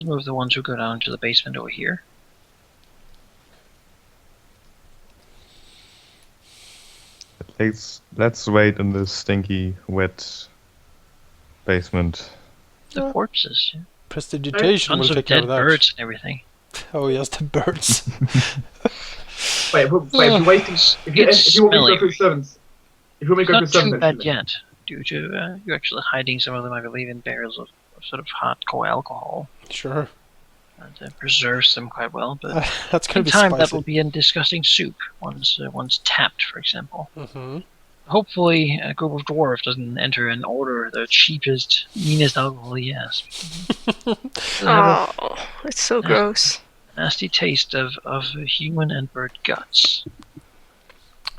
Move the ones who go down to the basement over here. Let's wait in this stinky, wet basement. The corpses. Prestidigitation will Tons of take care of dead that. birds and everything. Oh yes, the birds. Wait, if you're waiting, if you want me to go through servants, if you want me to go through Not too servants, bad yet, due to you're actually hiding some of them, I believe, in barrels of sort of hardcore alcohol. Sure. And preserves them quite well, but that's gonna in be time spicy. that will be in disgusting soup once tapped, for example. Mm-hmm. Hopefully, a group of dwarves doesn't enter and order the cheapest, meanest alcohol he has. Oh, it's so gross. Nasty taste of human and bird guts.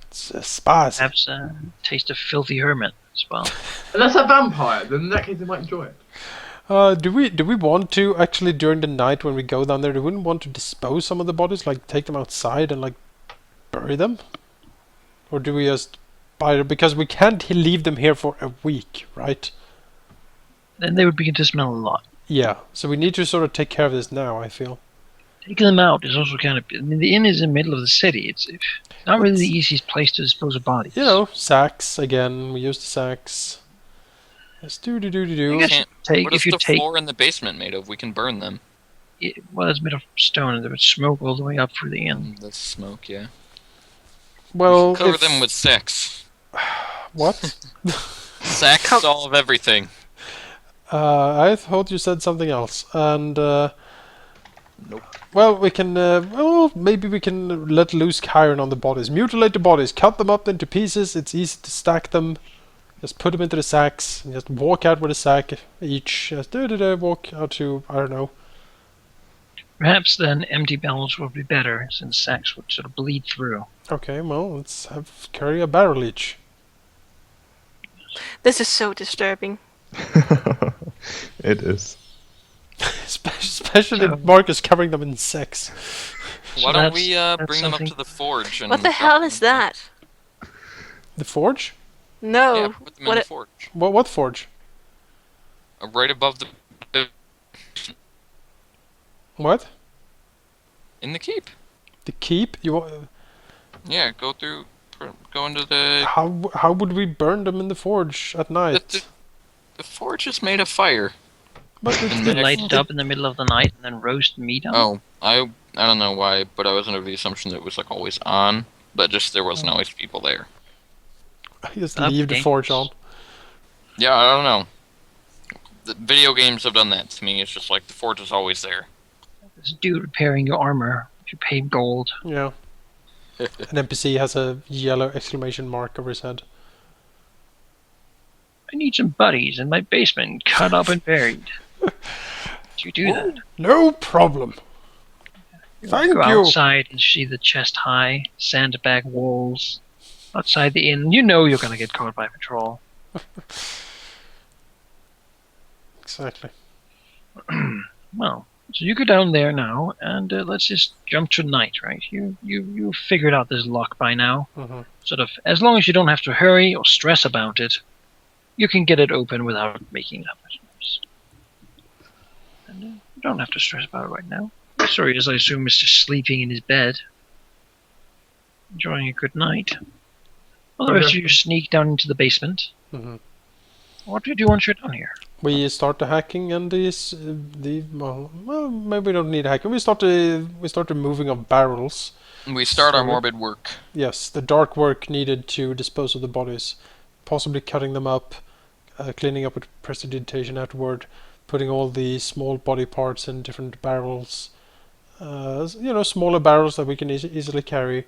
It's spicy. Perhaps a taste of filthy hermit as well. Unless they're vampire, then in that case they might enjoy it. Do we want to actually during the night when we go down there? Do we want to dispose some of the bodies, like take them outside and like bury them, or do we just buy them? Because we can't leave them here for a week, right? Then they would begin to smell a lot. Yeah, so we need to sort of take care of this now, I feel. Taking them out is also kind of. I mean, the inn is in the middle of the city. It's not really the easiest place to dispose of bodies. You know, sacks again. We use the sacks. Yes, do. What is the floor in the basement made of? We can burn them. Well, it's made of stone, and there would smoke all the way up through the inn. The smoke, yeah. Well, cover them with sacks. What? Sacks solve everything. I thought you said something else, and nope. Well, we can. Well, maybe we can let loose Chiron on the bodies, mutilate the bodies, cut them up into pieces. It's easy to stack them. Just put them into the sacks and just walk out with a sack each. Just walk out to, I don't know. Perhaps then empty barrels would be better, since sacks would sort of bleed through. Okay, well, let's carry a barrel each. This is so disturbing. It is. Especially Marcus covering them in sex. Why don't we bring them up to the forge? And what the hell is that? The forge? No. Yeah, put them in the forge. What forge? Right above the... What? In the keep. The keep? You? Yeah, go into the... How would we burn them in the forge at night? The forge is made of fire. But they light it up in the middle of the night and then roast meat on it? Oh, I don't know why, but I was under the assumption that it was like always on, but just there wasn't always people there. Just leave the forge on. Yeah, I don't know. The video games have done that to me. It's just like the forge is always there. This dude repairing your armor if you pay gold. Yeah. An NPC has a yellow exclamation mark over his head. I need some buddies in my basement, cut up and buried. Do you do that? No problem. Thank go you. Outside and see the chest high, sandbag walls. Outside the inn, you know you're gonna get caught by patrol. Exactly. Well, so you go down there now, and let's just jump to night, right? You figured out this lock by now. Sort of, as long as you don't have to hurry or stress about it, you can get it open without making that much noise. And you don't have to stress about it right now. Sorry, as I assume is just sleeping in his bed, enjoying a good night. Well, the rest of you sneak down into the basement. What do you do once you're down here? We start the hacking and well, maybe we don't need hacking. We start the removing of barrels. We start our morbid work. Yes, the dark work needed to dispose of the bodies, possibly cutting them up, cleaning up with prestidigitation afterward, putting all the small body parts in different barrels. You know, smaller barrels that we can easily carry.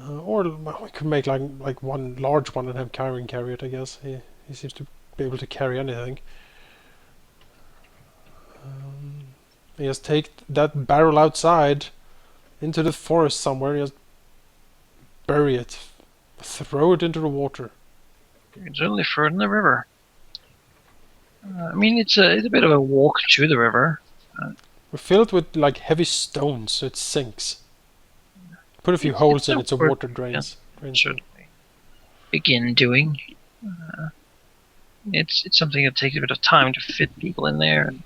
Or we could make like one large one and have Chiron carry it, I guess. He seems to be able to carry anything. Just take that barrel outside into the forest somewhere and just bury it. Throw it into the water. You can certainly throw it in the river. I mean, it's a bit of a walk to the river. We fill it with like heavy stones so it sinks. Put a few holes in it so water drains. Certainly. Begin doing. It's something that takes a bit of time to fit people in there. And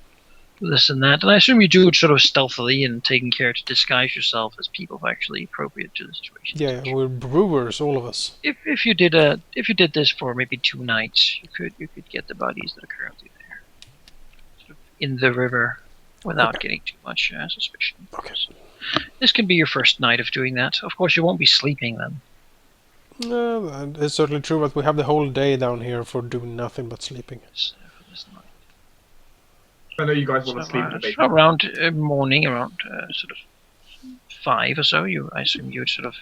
this and that. And I assume you do it sort of stealthily and taking care to disguise yourself as people who are actually appropriate to the situation. Yeah, we're brewers, all of us. If you did this for maybe 2 nights, you could get the bodies that are currently there, sort of in the river, without getting too much suspicion. Okay. So this can be your first night of doing that. Of course, you won't be sleeping then. No, and it's certainly true, but we have the whole day down here for doing nothing but sleeping. For this night. I know you guys want to So, sleep in the so basement. around morning, around sort of 5 or so, I assume you would sort of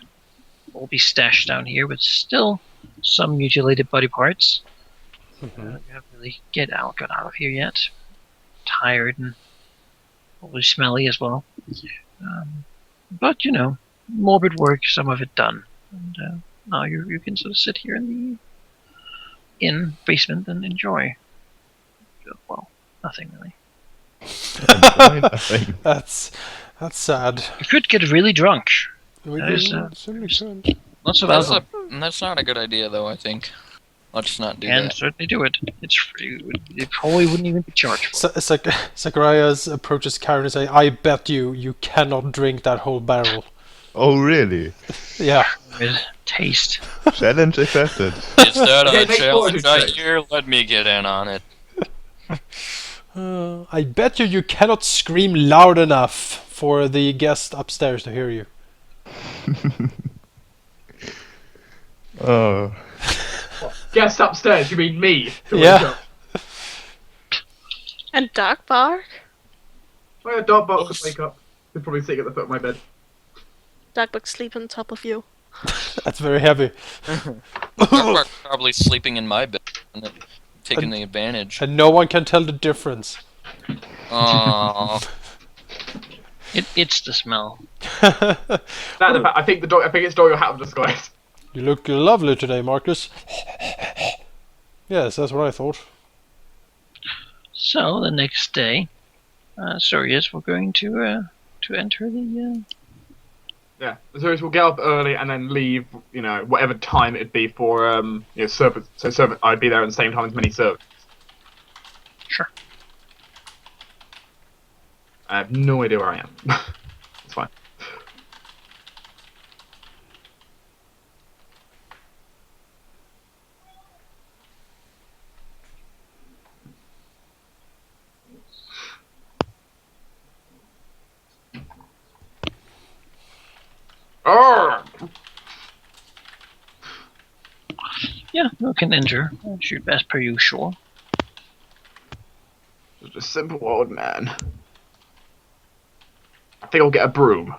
all be stashed down here with still some mutilated body parts. You haven't really got out of here yet. Tired and probably smelly as well. But morbid work, some of it done. And now you can sort of sit here in the basement and enjoy. Well, nothing really. Nothing. That's sad. You could get really drunk. We That is, certainly could. Lots of alcohol. That's not a good idea, though, I think. Let's not do And that. certainly do it. It's free. You probably wouldn't even be charged for it. Zacharias approaches Karen and says, "I bet you cannot drink that whole barrel." Oh, really? Yeah. With taste. Challenge accepted. Is that Okay, a next challenge forward, I hear? Let me get in on it. I bet you cannot scream loud enough for the guest upstairs to hear you. Oh. Guest upstairs, you mean me? to Yeah. wake up. And dog bark? Oh yeah, dog bark could wake up. He's probably sitting at the foot of my bed. Dog bark sleep on top of you. That's very heavy. Darkbark probably sleeping in my bed and taking the advantage. And no one can tell the difference. Aww. It's the smell. I think it's dog your hat of disguise. You look lovely today, Marcus. Yes, that's what I thought. So the next day, yes, we're going to enter the. Yeah, so we'll get up early and then leave. Whatever time it'd be for servants. So servant, I'd be there at the same time as many servants. Sure. I have no idea where I am. It's fine. Arrgh! Yeah, you can enter. Shoot as per usual. Just a simple old man. I think I'll get a broom.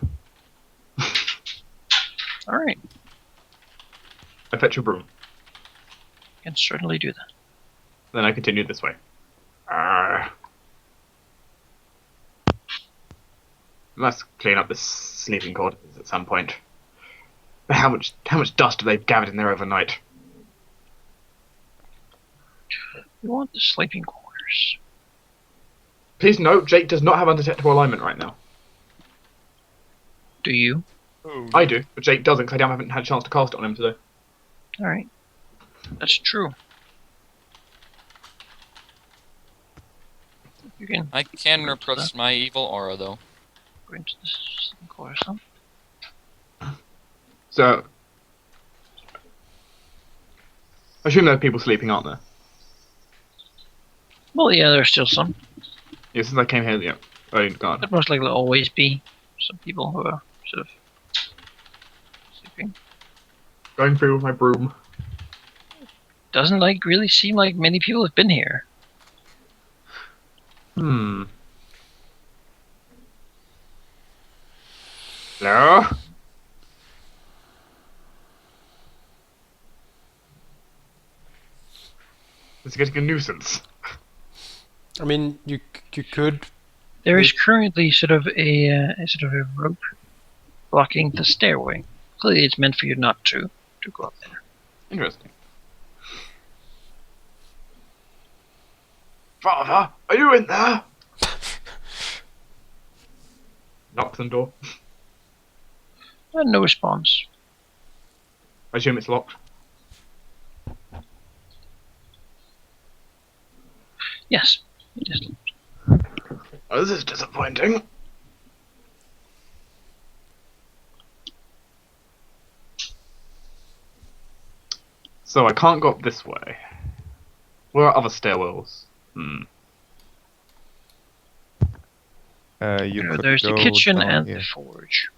All right, I fetch a broom. can certainly do that. Then I continue this way. Arrgh. Must clean up this sleeping quarters at some point. How much dust have they gathered in there overnight? You want the sleeping quarters? Please note, Jake does not have undetectable alignment right now. Do you? I do, but Jake doesn't because I haven't had a chance to cast it on him today. All right, that's true. You can I can repress my evil aura, though. go into the sleeping quarters. Huh? So, I assume there are people sleeping, aren't there? Well, yeah, there's still some. Yeah, since I came here, yeah. Oh, God. There most likely always be some people who are sort of sleeping. Going through with my broom. Doesn't really seem like many people have been here. Hello? It's getting a nuisance. I mean, you could. There is currently sort of a rope blocking the stairway. Clearly, it's meant for you not to go up there. Interesting. Father, are you in there? Knocks on the door. And no response. I assume it's locked. Yes, it is. Oh, this is disappointing. So I can't go up this way. Where are other stairwells? You could There's the go kitchen down and here. the forge.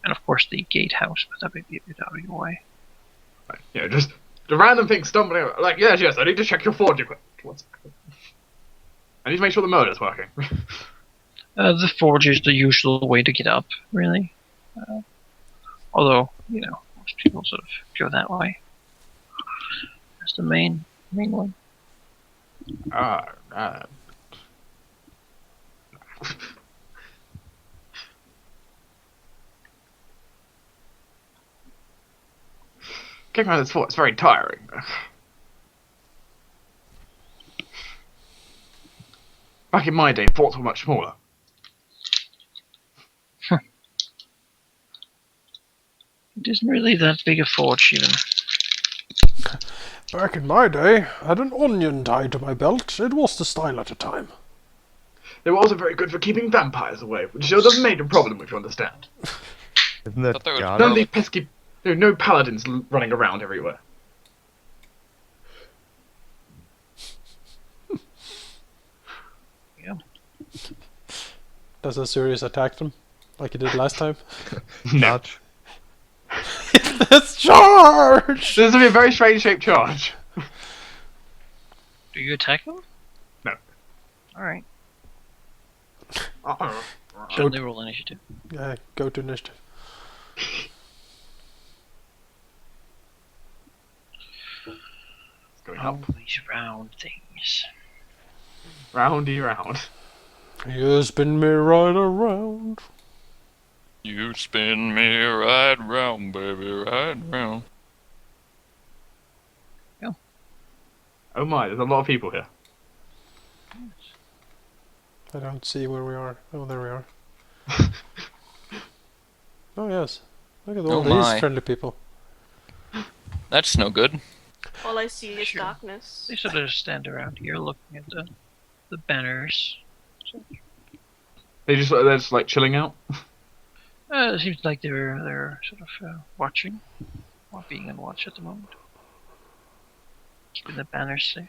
And of course the gatehouse, but that may be a bit out of your way. Right, just the random thing stumbling over. Like, yes, I need to check your forge equipment. I need to make sure the motor's working. The forge is the usual way to get up, really. Although, most people sort of go that way. That's the main one. Kicking around this fort is very tiring. Back in my day, forts were much smaller. It isn't really that big a forge, even. Back in my day, I had an onion tied to my belt. It was the style at the time. They were also very good for keeping vampires away, which shows a major problem, if you understand. Isn't that Thought they were garlic? None of these pesky... No paladins running around everywhere. Yeah. Does Asurius attack them like he did last time? No. Let's charge! This will be a very strange shaped charge. Do you attack them? No. Alright. Uh-oh. Should they roll initiative? Yeah, go to initiative. It's going up. Oh, these round things. Roundy round. You spin me right around. You spin me right round, baby, right round. Oh my, there's a lot of people here. I don't see where we are. Oh, there we are. Oh, yes. Look at all Oh these my. friendly people. That's no good. All I see is Sure. darkness. They sort of stand around here looking at the banners. They're just like chilling out. It seems like they're sort of watching, or being on watch at the moment. Keeping the banners safe.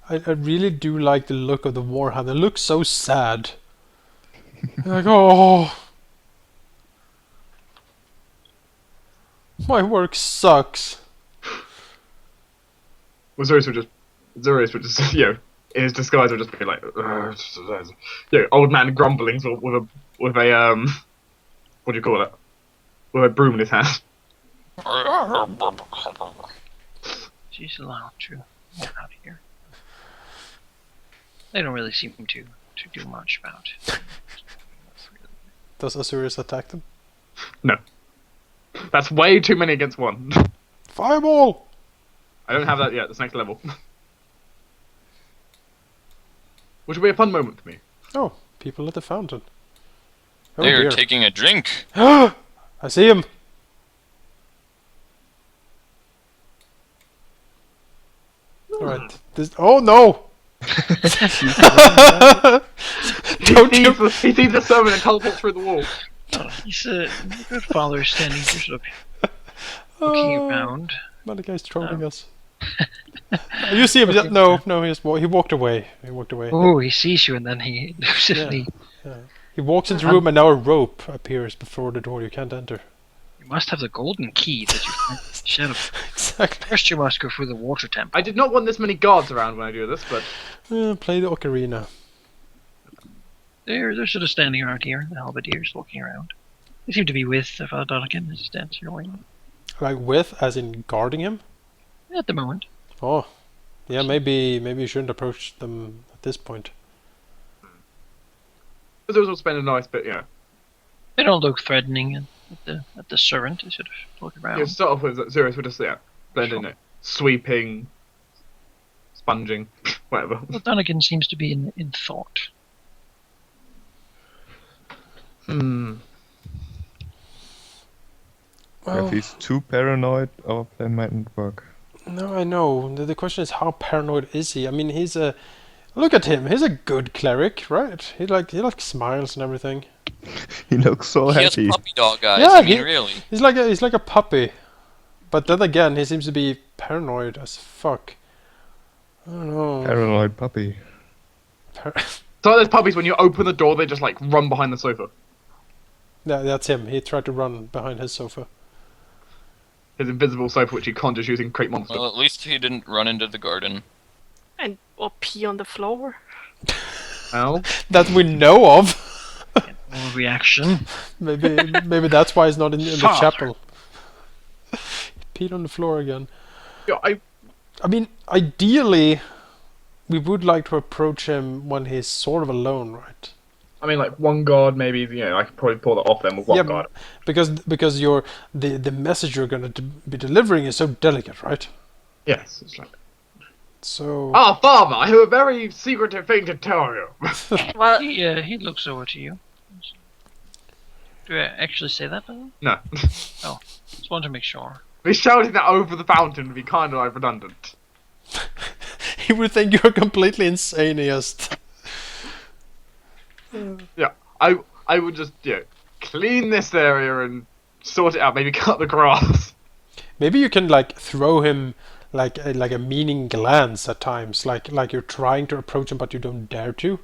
I really do like the look of the Warhound. It looks so sad. Like, oh, my work sucks. Well, Zurius would just, in his disguise would just be like, old man grumblings with a what do you call it? With a broom in his hand. She's allowed to get out of here. They don't really seem to do much about it. Does Asurius attack them? No. That's way too many against one. Fireball! I don't have that yet, that's next level. Which will be a fun moment for me. Oh, people at the fountain. Oh They're dear. taking a drink. I see him. Alright. Oh no! Don't you? He sees the servant and teleports through the wall. He's a good father standing here sort of looking around. Man, the guy's trolling us. You see him? No, he walked away. He walked away. Oh, he sees you and then he lucidly... He walks into the room and now a rope appears before the door. You can't enter. You must have the golden key that you find in the shadow. Exactly. First you must go through the water temple. I did not want this many guards around when I do this, but... Play the ocarina. They're sort of standing around here, the halberdiers looking around. They seem to be with Father Donegan as he stands here waiting. Like with, as in guarding him? At the moment. Oh. Yeah, maybe you shouldn't approach them at this point. But those will spend a nice bit, They don't look threatening at the servant. They sort of look around. Start off with Zurius would just, blend in it. Sweeping, sponging, whatever. Well, Donegan seems to be in thought. Well, Well, if he's too paranoid, our plan mightn't work. no, I know. The question is, how paranoid is he? I mean, he's a Look at him. He's a good cleric, right? He like smiles and everything. He looks so He has happy. puppy dog eyes. Yeah, I mean, really. He's like a puppy. But then again, he seems to be paranoid as fuck. I don't know. Paranoid puppy. So those puppies, when you open the door, they just like run behind the sofa. Yeah, that's him. He tried to run behind his sofa. His invisible sofa, which he conjures using Crate Monster. Well, at least he didn't run into the garden. Or pee on the floor. Well, That we know of. Reaction. Maybe that's why he's not in the Father. chapel. Peed on the floor again. yeah, I mean, ideally, we would like to approach him when he's sort of alone, right? I mean, like one guard, maybe. You know, I could probably pull that off then with one Yeah, guard. because the message you're going to be delivering is so delicate, right? Yes, it's like. So Ah, father, I have a very secretive thing to tell you. Well, He looks over to you. Do I actually say that? Though? No. Just want to make sure. Me shouting that over the fountain would be kind of like redundant. he would think you're completely insaniest. Yeah, I would just clean this area and sort it out. Maybe cut the grass. Maybe you can like throw him like a meaning glance at times, like you're trying to approach him but you don't dare to.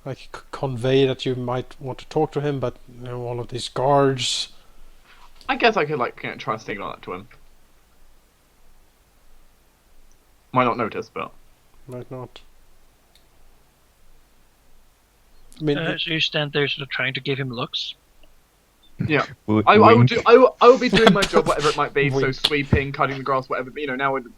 Like convey that you might want to talk to him, but you know, all of these guards. I guess I could try and signal that to him. Might not notice, but Might not. I mean, So you stand there, sort of trying to give him looks. yeah. Wink. I will be doing my job, whatever it might be. So Wink. sweeping, cutting the grass, whatever. But, now every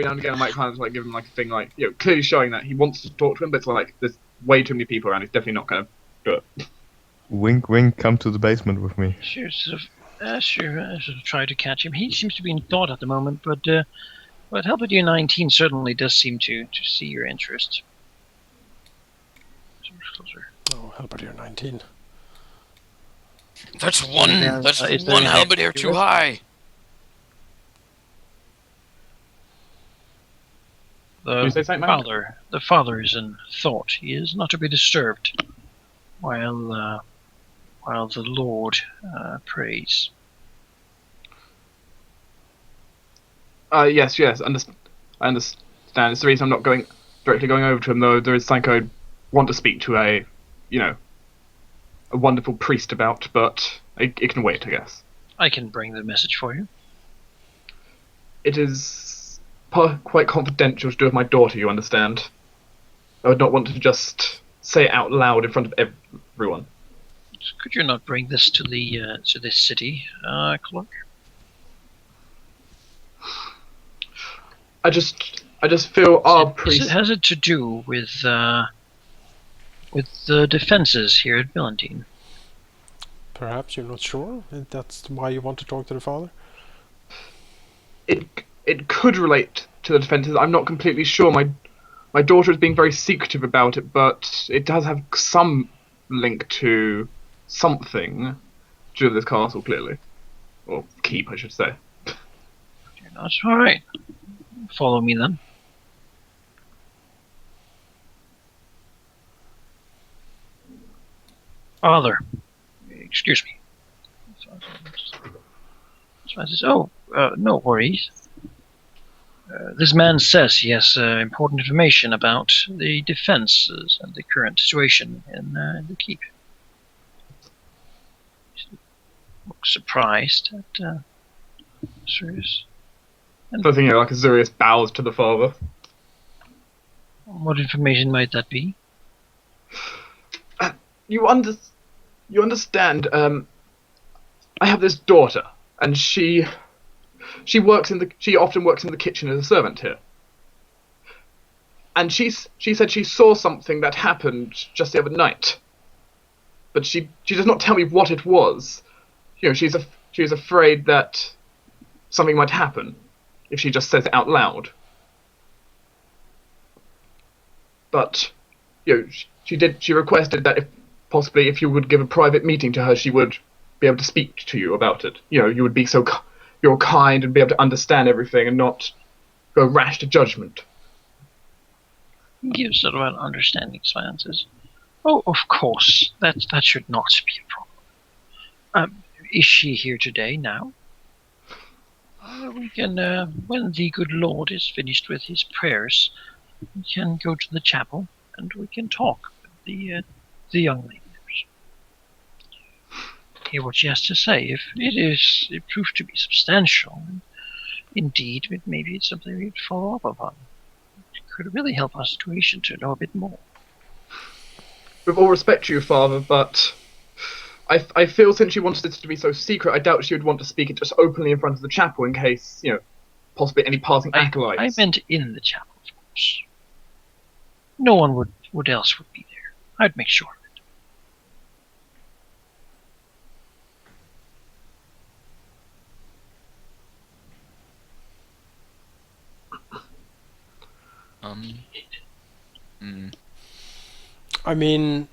now and again, I might kind of like give him like a thing, like clearly showing that he wants to talk to him, but it's like there's way too many people around. He's definitely not going to do it. Wink, wink, come to the basement with me. Sure, sort of try to catch him. He seems to be in thought at the moment, but Help with you 19 certainly does seem to see your interest. Closer. oh, Halberdier 19. That's one. Yeah, That's is there one any halberdier too high. you say something, man? The father is in thought. He is not to be disturbed while the Lord prays. Yes. I understand. It's the reason I'm not directly going over to him, though. There is something I want to speak to a wonderful priest about, but it can wait, I guess. I can bring the message for you. It is quite confidential to do with my daughter, you understand? I would not want to just say it out loud in front of everyone. Could you not bring this to this city, Clark? I just feel our priest. Has it to do with the defenses here at Billantine? Perhaps you're not sure. That's why you want to talk to the father. It could relate to the defences. I'm not completely sure. My daughter is being very secretive about it, but it does have some link to something to do with this castle, clearly, or keep, I should say. You're not all right. Follow me then. Father, excuse me. No worries. This man says he has important information about the defenses and the current situation in the keep. He looks surprised at Sirius. So I think like Azurius bows to the father. What information might that be? You understand? I have this daughter, and she often works in the kitchen as a servant here. And she said she saw something that happened just the other night, but she does not tell me what it was. She's afraid that something might happen if she just says it out loud. But she requested that if you would give a private meeting to her, she would be able to speak to you about it. You would be you're kind and be able to understand everything and not go rash to judgment. He gives sort of an understanding glance. Oh, of course, that should not be a problem. Is she here today now? We can, when the good Lord is finished with his prayers, we can go to the chapel and we can talk with the young lady. Hear what she has to say. If it proved to be substantial, indeed, maybe it's something we'd follow up upon. It could really help our situation to know a bit more. With all respect to you, Father, but I feel since she wanted it to be so secret, I doubt she would want to speak it just openly in front of the chapel in case, possibly any passing acolytes. I meant in the chapel, of course. No one would else would be there. I'd make sure of it. I mean,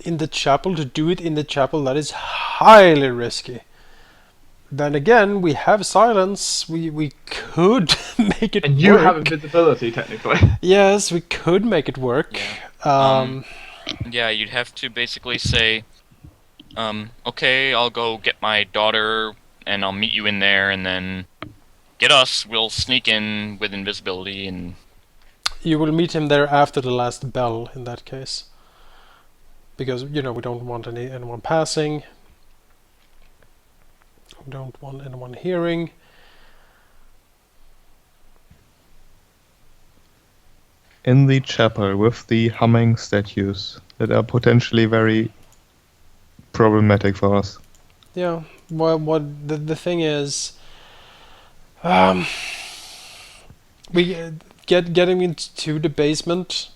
in the chapel, to do it in the chapel, that is highly risky. Then again, we have silence. We could make it work. And you have invisibility, technically. Yes, we could make it work. Yeah. Yeah, you'd have to basically say, okay, I'll go get my daughter, and I'll meet you in there, and then get us. We'll sneak in with invisibility, and You will meet him there after the last bell, in that case. Because, we don't want anyone passing. We don't want anyone hearing. In the chapel with the humming statues that are potentially very problematic for us. Yeah. What the thing is, we getting into the basement.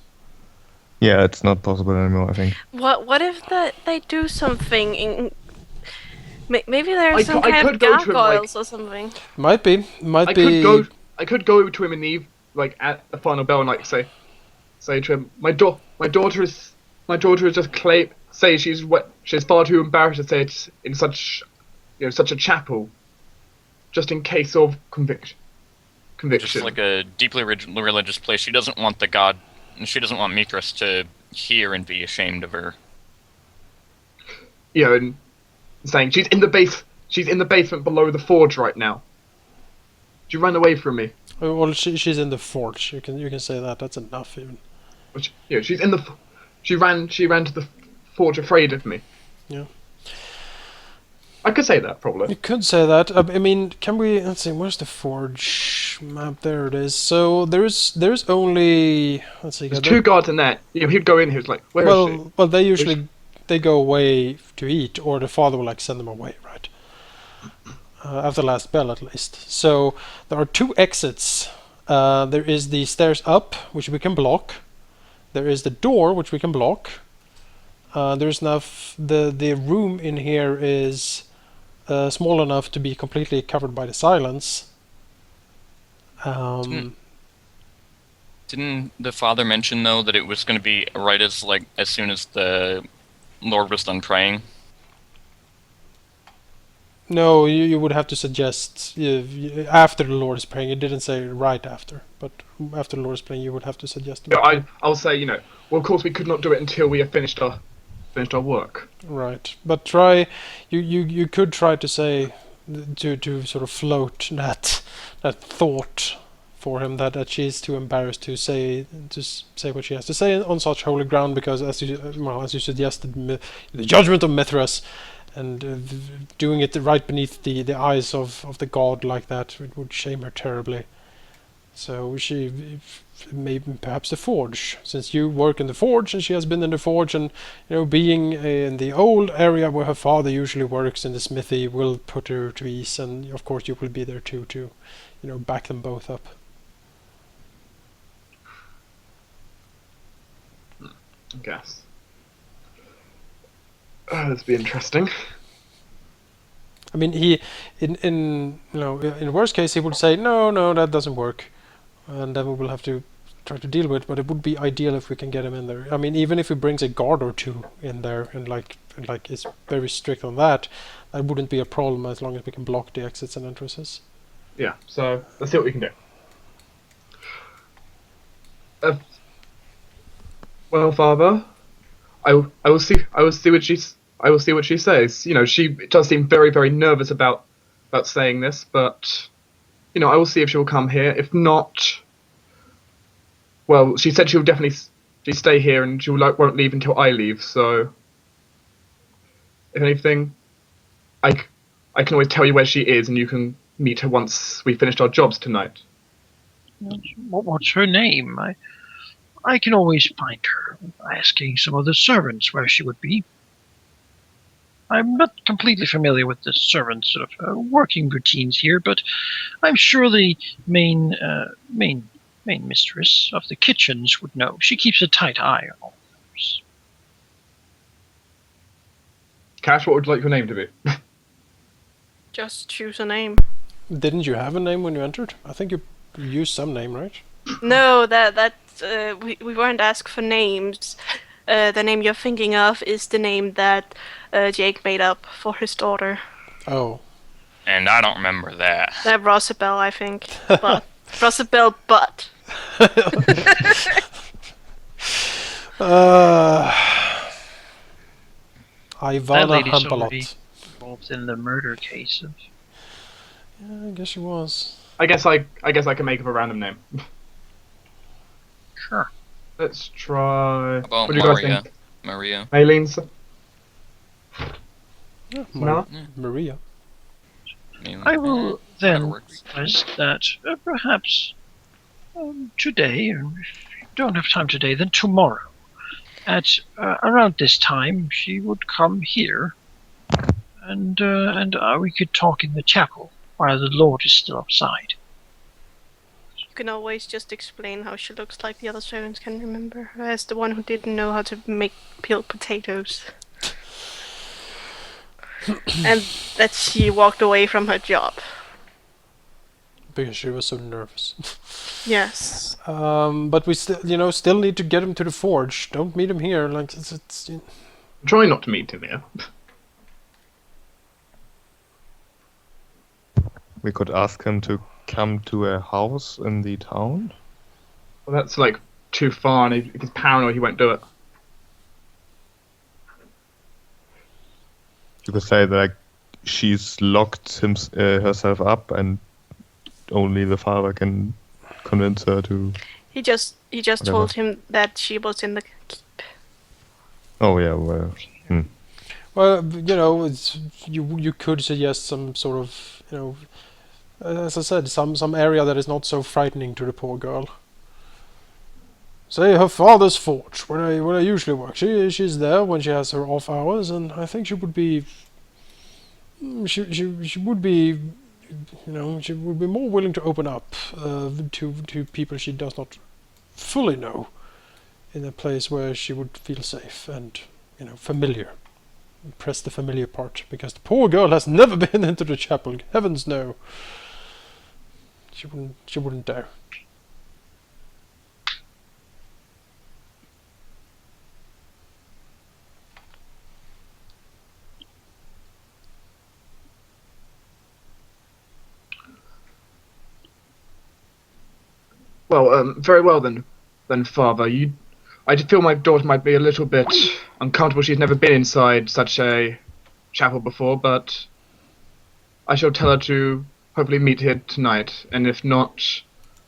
Yeah, it's not possible anymore, I think. What if they do something? Maybe there's some I kind could of go to him, gargoyles or something. Might be. I could go to him in the at the final bell and say to him, my daughter is just say she's far too embarrassed to say it in such a chapel, just in case of conviction. just like a deeply religious place. She doesn't want she doesn't want Mithras to hear and be ashamed of her. And saying she's in the basement below the forge right now. She ran away from me. Well, she's in the forge. You can say that. That's enough, even. She's in the. She ran to the forge afraid of me. Yeah. I could say that probably. You could say that. I mean, can we? Let's see. Where's the forge map? There it is. So there's only. Let's see. There's two guards in there. He'd go in. He was like, "Where is she?" Well, they usually they go away to eat, or the father will send them away, right? After the last bell, at least. So there are two exits. There is the stairs up, which we can block. There is the door, which we can block. There's enough. The room in here is small enough to be completely covered by the silence. Didn't the father mention though that it was going to be right as soon as the Lord was done praying? No, you would have to suggest after the Lord is praying. It didn't say right after, but after the Lord is praying, you would have to suggest. I'll say, well, of course we could not do it until we have finished our work. Right, but try. You could try to say to sort of float that thought for him that she's too embarrassed to say what she has to say on such holy ground, because as you suggested, the judgment of Mithras. And doing it right beneath the eyes of the god like that, it would shame her terribly. So maybe perhaps the forge, since you work in the forge and she has been in the forge, and being in the old area where her father usually works in the smithy will put her to ease, and of course you will be there too to back them both up. I guess. This will be interesting. I mean, he in worst case he would say no, that doesn't work, and then we will have to try to deal with it. But it would be ideal if we can get him in there. I mean, even if he brings a guard or two in there and like is very strict on that, that wouldn't be a problem as long as we can block the exits and entrances. Yeah. So let's see what we can do. Well, Father, I will see I will see what she says. You know, she does seem very very nervous about saying this, but you know, I will see if she will come here. If not, well, she said she will definitely she stay here and she won't leave until I leave. So, if anything, I can always tell you where she is, and you can meet her once we finished our jobs tonight. What's her name? I can always find her by asking some of the servants where she would be. I'm not completely familiar with the servants' sort of working routines here, but I'm sure the main mistress of the kitchens would know. She keeps a tight eye on all those. Cash, what would you like your name to be? Just choose a name. Didn't you have a name when you entered? I think you used some name, right? No, we weren't asked for names. The name you're thinking of is the name that Jake made up for his daughter. Oh. And I don't remember that. Rosabelle, I think. But Rosabelle, but. That Ivana lady's already Hampalot. involved in the murder case of. Yeah, I guess she was. I guess I can make up a random name. Sure. Let's try. How about What do you guys Maria? think? Maria. Maylene? Yeah, Smell? Maria. I will then works. request that perhaps today, or if you don't have time today, then tomorrow, at around this time, she would come here, and we could talk in the chapel while the Lord is still outside. You can always just explain how she looks like the other servants can remember her as the one who didn't know how to make peeled potatoes. And that she walked away from her job. Because she was so nervous. Yes. But we still need to get him to the forge. Don't meet him here. Like it's Try not to meet him here. We could ask him to come to a house in the town. Well, that's like too far, and if he's paranoid, he won't do it. You could say that like she's locked herself up, and only the father can convince her to. He just Whatever. told him that she was in the keep. Oh yeah, well. well, you could suggest some sort of as I said, some area that is not so frightening to the poor girl. Say her father's forge, where I usually work. She's there when she has her off hours, and I think she would be. She would be, she would be more willing to open up to people she does not fully know, in a place where she would feel safe and familiar. Press the familiar part, because the poor girl has never been into the chapel. Heavens no. She wouldn't dare. Well, very well then, Father. I feel my daughter might be a little bit uncomfortable. She's never been inside such a chapel before, but I shall tell her to hopefully meet here tonight. And if not,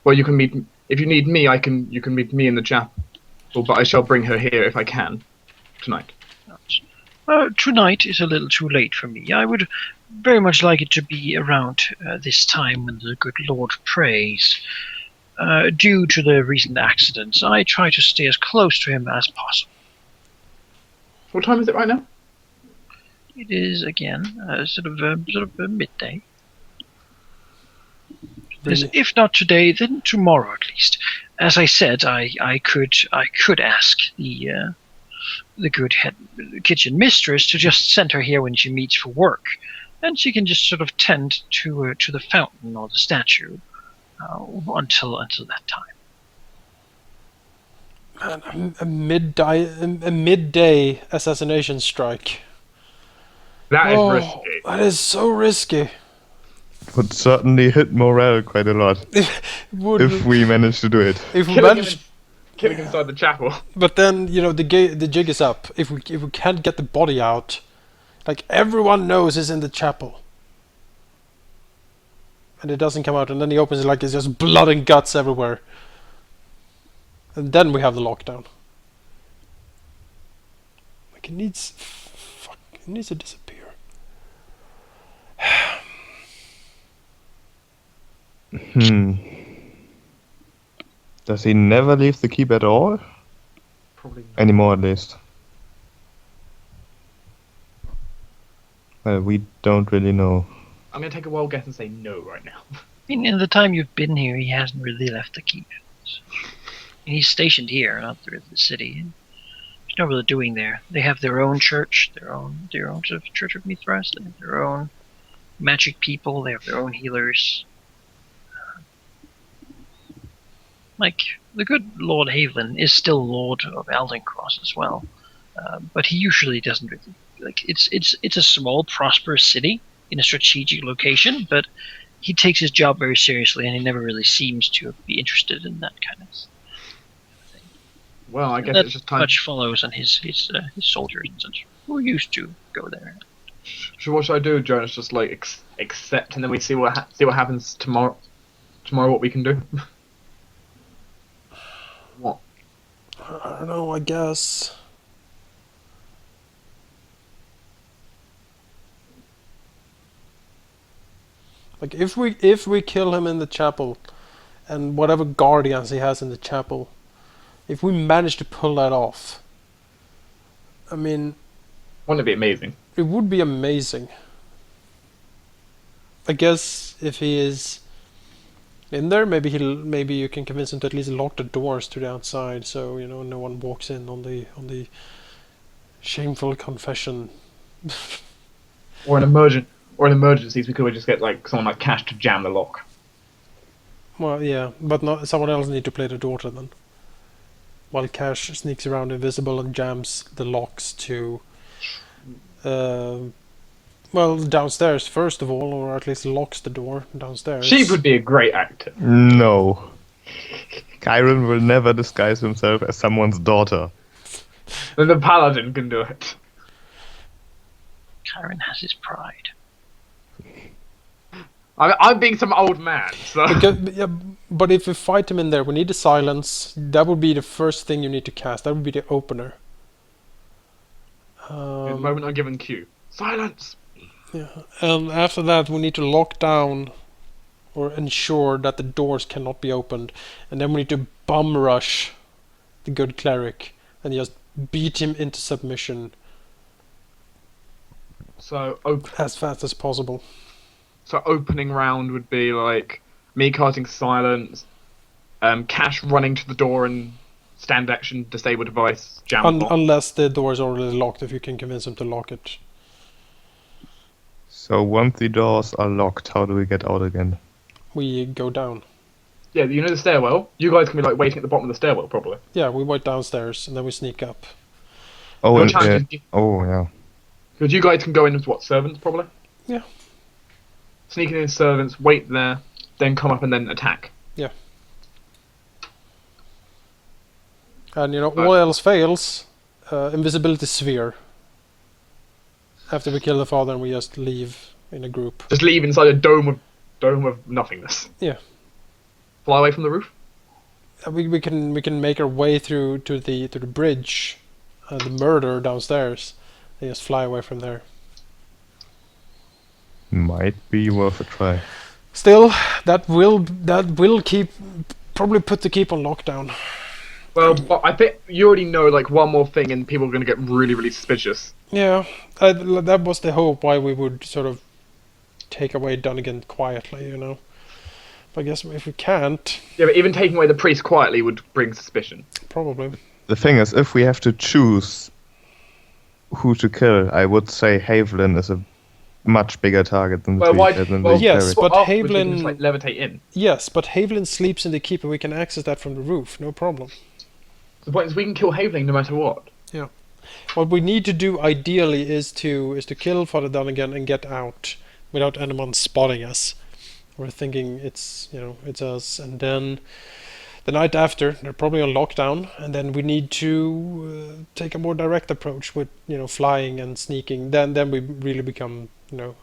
well, you can meet. If you need me, you can meet me in the chapel. But I shall bring her here if I can tonight. Tonight is a little too late for me. I would very much like it to be around this time when the good Lord prays. Due to the recent accidents, I try to stay as close to him as possible. What time is it right now? It is again sort of midday. Really? If not today, then tomorrow at least. As I said, I could ask the good kitchen mistress to just send her here when she meets for work, and she can just sort of tend to the fountain or the statue until that time. Man, a midday assassination strike. That is risky. That is so risky. Would certainly hit morale quite a lot Would if we manage to do it. if we Killing manage him killing inside the chapel. But then the jig is up. If we can't get the body out, like everyone knows is in the chapel, and it doesn't come out, and then he opens it like it's just blood and guts everywhere, and then we have the lockdown. Like it needs to disappear. Does he never leave the keep at all? Probably. Anymore, at least. Well, we don't really know. I'm gonna take a wild guess and say no right now. I mean, in the time you've been here, he hasn't really left the keep. And he's stationed here, not through the city. There's no really doing there. They have their own church, their own sort of Church of Mithras. They have their own magic people. They have their own healers. Like, the good Lord Havelin is still Lord of Eldencross as well. But he usually doesn't really... Like, it's a small, prosperous city in a strategic location, but he takes his job very seriously, and he never really seems to be interested in that kind of thing. Well, I guess That it's just time. much follows on his soldiers and such, who used to go there. So what should I do, Jonas? Just like accept, and then we see what happens tomorrow. Tomorrow, what we can do. What? I don't know. I guess. Like if we kill him in the chapel, and whatever guardians he has in the chapel, if we manage to pull that off, I mean, Wouldn't it be amazing? it would be amazing. I guess if he is in there, maybe you can convince him to at least lock the doors to the outside, so no one walks in on the shameful confession. Or in emergencies, we could just get like someone like Cash to jam the lock. Well, yeah, but not someone else need to play the daughter then. While Cash sneaks around invisible and jams the locks to, downstairs first of all, or at least locks the door downstairs. She would be a great actor. No. Kyron will never disguise himself as someone's daughter. Then the paladin can do it. Kyron has his pride. I'm being some old man, so. But if we fight him in there, we need the silence. That would be the first thing you need to cast. That would be the opener. The moment I'm given cue. Silence! Yeah, and after that we need to lock down or ensure that the doors cannot be opened, and then we need to bum rush the good cleric and just beat him into submission So as fast as possible. So opening round would be like me casting silence, Cash running to the door and stand action, disable device, jam lock. Unless the door is already locked, if you can convince him to lock it. So once the doors are locked, how do we get out again? We go down. Yeah, the stairwell. You guys can be like waiting at the bottom of the stairwell, probably. Yeah, we wait downstairs and then we sneak up. Oh, Your and challenge is- yeah. Because you guys can go in as servants, probably? Yeah. Sneaking in as servants, wait there, then come up and then attack. Yeah. And all else fails, invisibility sphere. After we kill the father, and we just leave in a group. Just leave inside a dome of nothingness. Yeah. Fly away from the roof? We can make our way through to the bridge, the murder downstairs, and just fly away from there. Might be worth a try. Still, that will probably put the keep on lockdown. Well, but I think you already know like one more thing and people are going to get really, really suspicious. Yeah, that was the hope why we would sort of take away Dunnigan quietly, But I guess if we can't... Yeah, but even taking away the priest quietly would bring suspicion. Probably. The thing is, if we have to choose who to kill, I would say Havelin is a much bigger target than the yes, cleric. but we can Havelin... just, like, levitate in. Yes, but Havelin sleeps in the keep and we can access that from the roof, no problem. The point is we can kill Haveling no matter what. Yeah. What we need to do ideally is to kill Father Dunnigan and get out without anyone spotting us. We're thinking it's it's us, and then the night after, they're probably on lockdown, and then we need to take a more direct approach with flying and sneaking. Then we really become So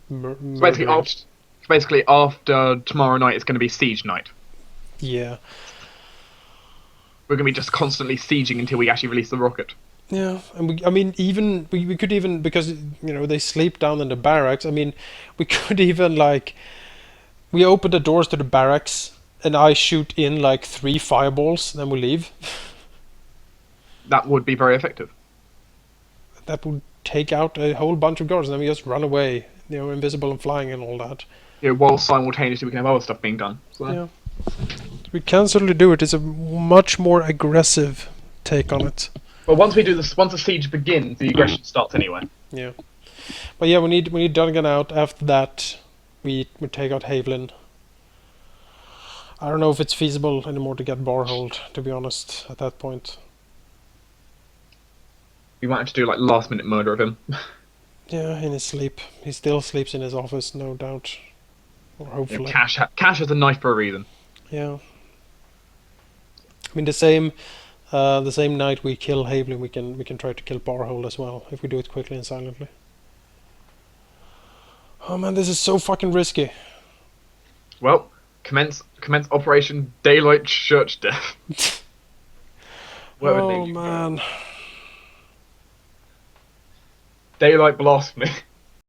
basically, murdering. after tomorrow night, it's going to be siege night. Yeah. We're going to be just constantly sieging until we actually release the rocket. Yeah, and we could even, because they sleep down in the barracks. I mean, we could even we open the doors to the barracks and I shoot in 3 fireballs, then we leave. That would be very effective. That would take out a whole bunch of guards, and then we just run away, invisible and flying and all that. While simultaneously we can have other stuff being done. So. Yeah, we can certainly do it. It's a much more aggressive take on it. Well, once the siege begins, the aggression starts anyway. Yeah, but yeah, we need Duncan out. After that, we take out Havelin. I don't know if it's feasible anymore to get Barhold, to be honest, at that point. We might have to do last minute murder of him. Yeah, in his sleep. He still sleeps in his office, no doubt. Or hopefully. Cash has a knife for a reason. Yeah. I mean, the same night we kill Havelin, we can try to kill Barhold as well, if we do it quickly and silently. Oh man, this is so fucking risky. Well, commence Operation Daylight Church Death. Oh man. Daylight Blasphemy.